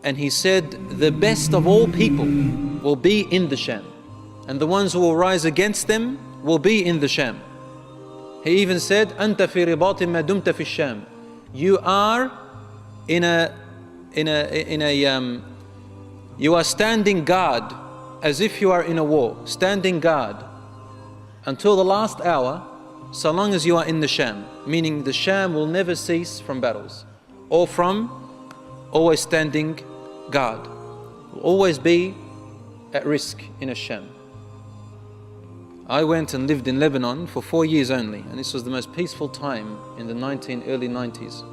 and he said, the best of all people will be in the Sham, and the ones who will rise against them will be in the Sham. He even said, أنت في رباط ما دمت في الشام. You are you are standing guard as if you are in a war, standing guard until the last hour, so long as you are in the Sham. Meaning the Sham will never cease from battles or from always standing guard. Will always be at risk in a Sham. I went and lived in Lebanon for 4 years only, and this was the most peaceful time in the early 90s.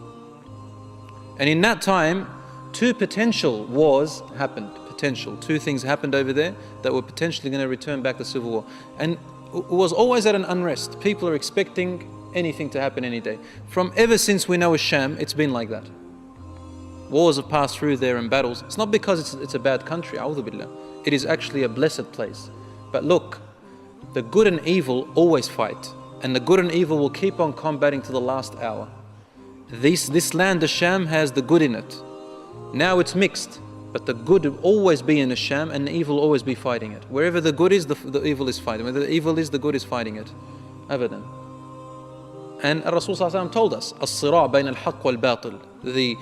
And in that time, two potential wars happened. Two things happened over there that were potentially going to return back the civil war. And it was always at an unrest. People are expecting anything to happen any day. From ever since we know a Sham, it's been like that. Wars have passed through there and battles. It's not because it's a bad country, a'udhu billah. It is actually a blessed place. But look, the good and evil always fight, and the good and evil will keep on combating to the last hour. This land, the Sham, has the good in it. Now it's mixed, but the good will always be in the Sham, and the evil will always be fighting it. Wherever the good is, the evil is fighting. Where the evil is, the good is fighting it. Abadan. And Rasul Sallallahu Alaihi Wasallam told us, "As-sira' bayna al-haqq wal-batil." The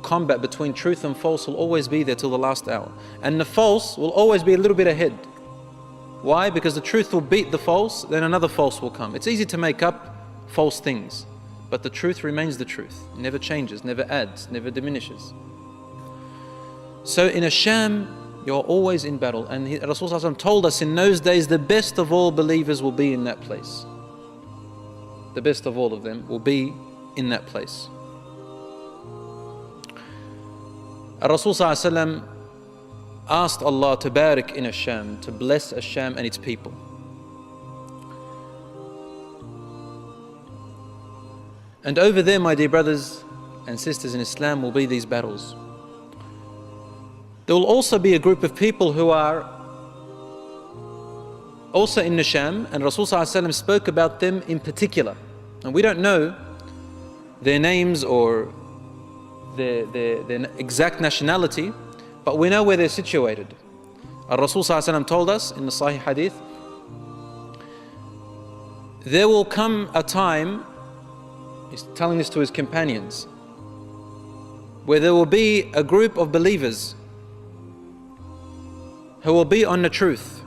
combat between truth and false will always be there till the last hour, and the false will always be a little bit ahead. Why? Because the truth will beat the false, then another false will come. It's easy to make up false things, but the truth remains the truth. It never changes, never adds, never diminishes. So in a Sham, you're always in battle. And Rasul told us in those days, the best of all believers will be in that place. The best of all of them will be in that place. Rasul asked Allah to barik in Sham, to bless Sham and its people. And over there, my dear brothers and sisters in Islam, will be these battles. There will also be a group of people who are also in the Sham, and Rasul spoke about them in particular. And we don't know their names or their exact nationality, but we know where they're situated. Rasul told us in the Sahih Hadith, there will come a time, he's telling this to his companions, where there will be a group of believers who will be on the truth.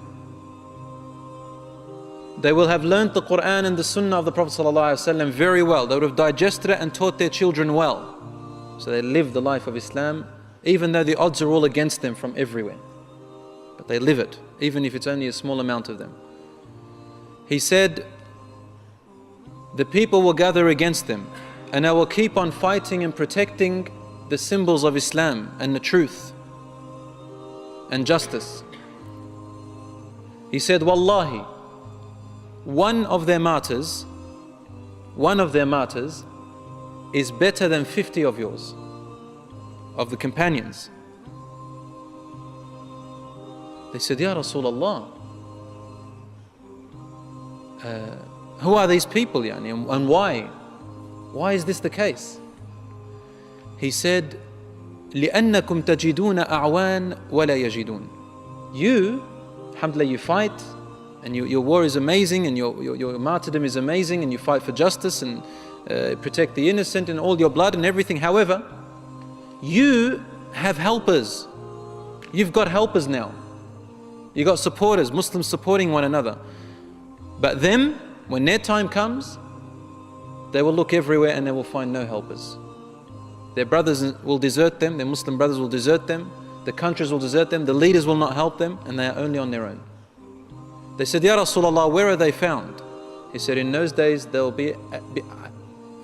They will have learnt the Quran and the Sunnah of the Prophet ﷺ very well. They would have digested it and taught their children well. So they live the life of Islam, even though the odds are all against them from everywhere. But they live it, even if it's only a small amount of them. He said, the people will gather against them, and they will keep on fighting and protecting the symbols of Islam and the truth and justice. He said, Wallahi, one of their martyrs is better than 50 of yours, of the companions. They said, Ya Rasulullah, who are these people, yani, and why? Why is this the case? He said, لِأَنَّكُمْ تَجِدُونَ أَعْوَانَ وَلَا يَجِدُونَ. You, alhamdulillah, you fight, and your war is amazing, and your martyrdom is amazing, and you fight for justice and protect the innocent and all your blood and everything. However, you have helpers. You've got helpers now. You've got supporters, Muslims supporting one another. But them, when their time comes, they will look everywhere and they will find no helpers. Their brothers will desert them, their Muslim brothers will desert them, the countries will desert them, the leaders will not help them, and they are only on their own. They said, Ya Rasulullah, where are they found? He said, in those days they'll be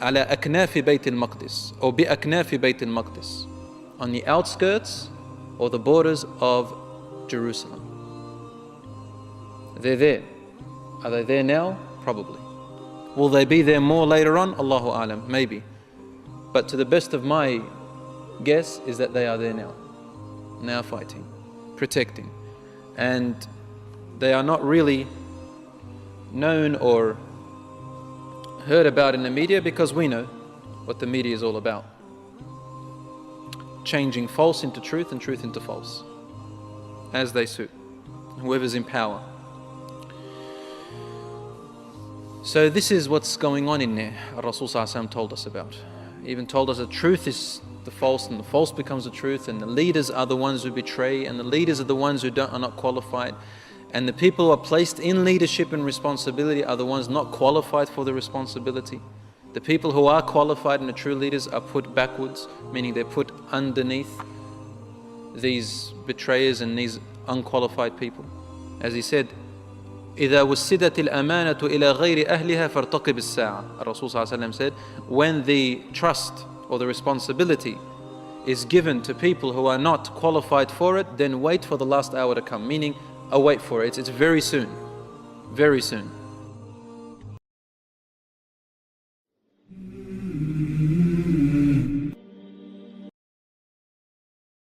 على أكناف بيت المقدس or بأكناف بيت المقدس, on the outskirts or the borders of Jerusalem. They're there. Are they there now? Probably. Will they be there more later on? Allahu A'lam, maybe. But to the best of my guess is that they are there now fighting, protecting. And they are not really known or heard about in the media because we know what the media is all about. changing false into truth and truth into false, as they suit, whoever's in power. So this is what's going on in there, Rasul ﷺ told us about. He even told us that truth is the false and the false becomes the truth, and the leaders are the ones who betray, and the leaders are the ones who are not qualified, and the people who are placed in leadership and responsibility are the ones not qualified for the responsibility. The people who are qualified and the true leaders are put backwards, meaning they're put underneath these betrayers and these unqualified people. As he said, إِذَا وُسِّدَتِ الْأَمَانَةُ إِلَى غَيْرِ أَهْلِهَا فَارْتَقِبِ السَّاعَةِ. Rasul ﷺ said, when the trust or the responsibility is given to people who are not qualified for it, then wait for the last hour to come, meaning await for it. It's very soon, very soon.